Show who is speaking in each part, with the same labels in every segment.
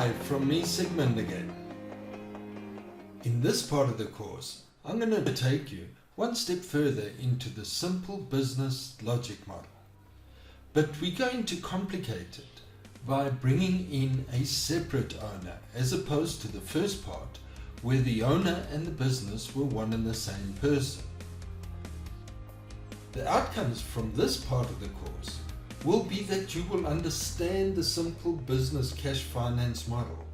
Speaker 1: Hi, from me Sigmund again. In this part of the course, I'm going to take you one step further into the simple business logic model. But we're going to complicate it by bringing in a separate owner, as opposed to the first part where the owner and the business were one and the same person. The outcomes from this part of the course will be that you will understand the simple business cash finance model,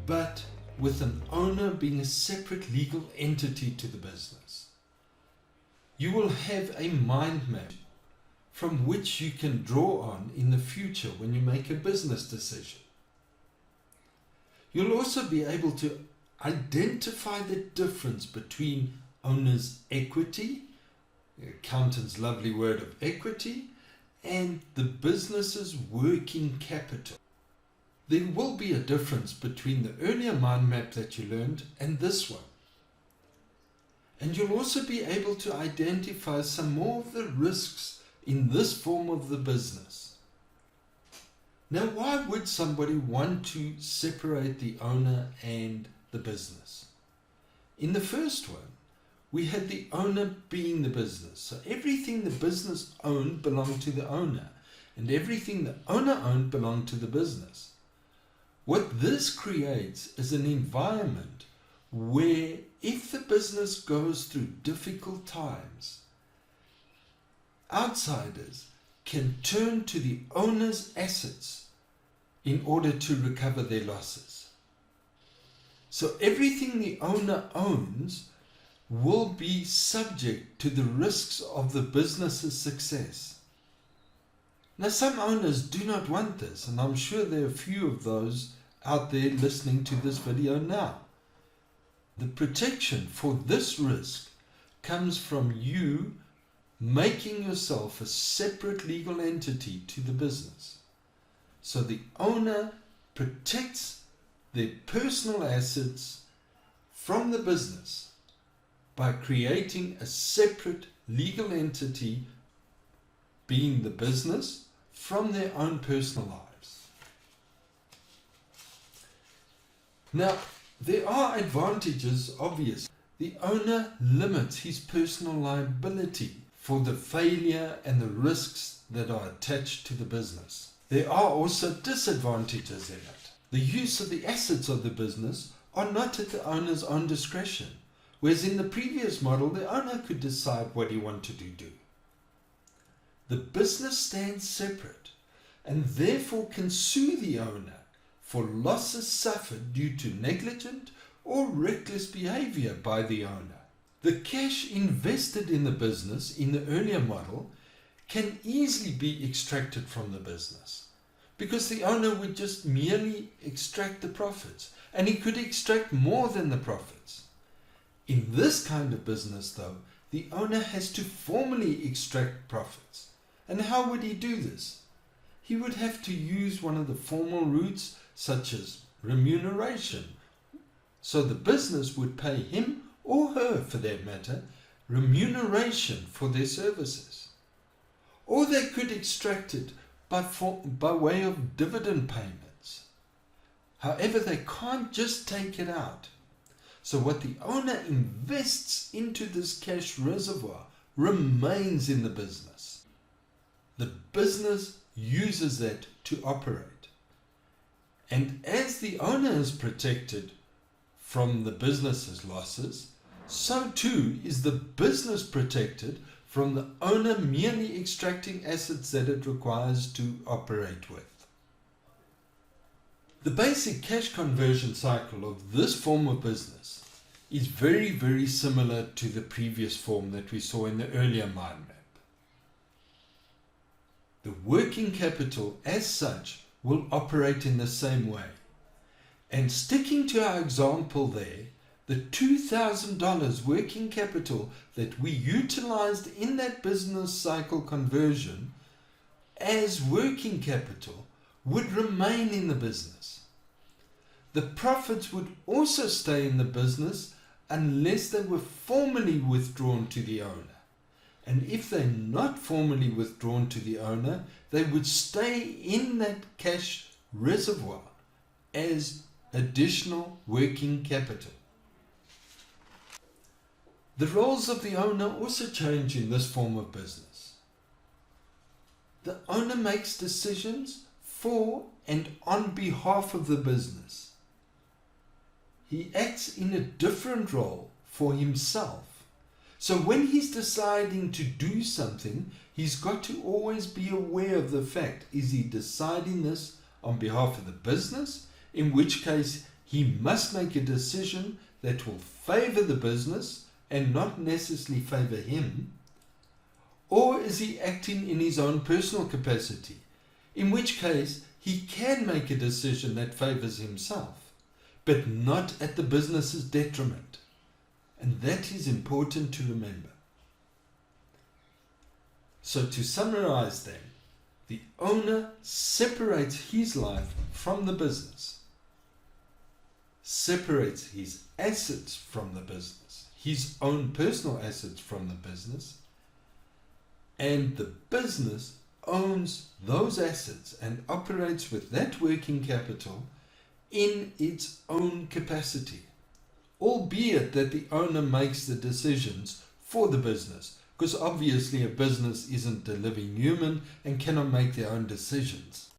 Speaker 1: but with an owner being a separate legal entity to the business. You will have a mind map from which you can draw on in the future when you make a business decision. You'll also be able to identify the difference between owner's equity, the accountant's lovely word of equity, and the business's working capital. There will be a difference between the earlier mind map that you learned and this one. And you'll also be able to identify some more of the risks in this form of the business. Now, why would somebody want to separate the owner and the business? In the first one, we had the owner being the business. So everything the business owned belonged to the owner, and everything the owner owned belonged to the business. What this creates is an environment where if the business goes through difficult times, outsiders can turn to the owner's assets in order to recover their losses. So everything the owner owns will be subject to the risks of the business's success. Now, some owners do not want this, and I'm sure there are a few of those out there listening to this video now. The protection for this risk comes from you making yourself a separate legal entity to the business. So the owner protects their personal assets from the business by creating a separate legal entity, being the business, from their own personal lives. Now, there are advantages, obviously. The owner limits his personal liability for the failure and the risks that are attached to the business. There are also disadvantages in it. The use of the assets of the business are not at the owner's own discretion, whereas in the previous model, the owner could decide what he wanted to do. The business stands separate and therefore can sue the owner for losses suffered due to negligent or reckless behavior by the owner. The cash invested in the business in the earlier model can easily be extracted from the business because the owner would just merely extract the profits, and he could extract more than the profits. In this kind of business, though, the owner has to formally extract profits. And how would he do this? He would have to use one of the formal routes, such as remuneration. So the business would pay him, or her for that matter, remuneration for their services. Or they could extract it by way of dividend payments. However, they can't just take it out. So what the owner invests into this cash reservoir remains in the business. The business uses that to operate. And as the owner is protected from the business's losses, so too is the business protected from the owner merely extracting assets that it requires to operate with. The basic cash conversion cycle of this form of business is very, very similar to the previous form that we saw in the earlier mind map. The working capital as such will operate in the same way. And sticking to our example there, the $2,000 working capital that we utilized in that business cycle conversion as working capital would remain in the business. The profits would also stay in the business unless they were formally withdrawn to the owner. And if they're not formally withdrawn to the owner, they would stay in that cash reservoir as additional working capital. The roles of the owner also change in this form of business. The owner makes decisions for and on behalf of the business. He acts in a different role for himself. So when he's deciding to do something, he's got to always be aware of the fact, is he deciding this on behalf of the business? In which case, he must make a decision that will favor the business and not necessarily favor him. Or is he acting in his own personal capacity? In which case, he can make a decision that favors himself, but not at the business's detriment. And that is important to remember. So to summarize then, the owner separates his life from the business, separates his assets from the business, his own personal assets from the business, and the business owns those assets and operates with that working capital in its own capacity, albeit that the owner makes the decisions for the business, because obviously a business isn't a living human and cannot make their own decisions.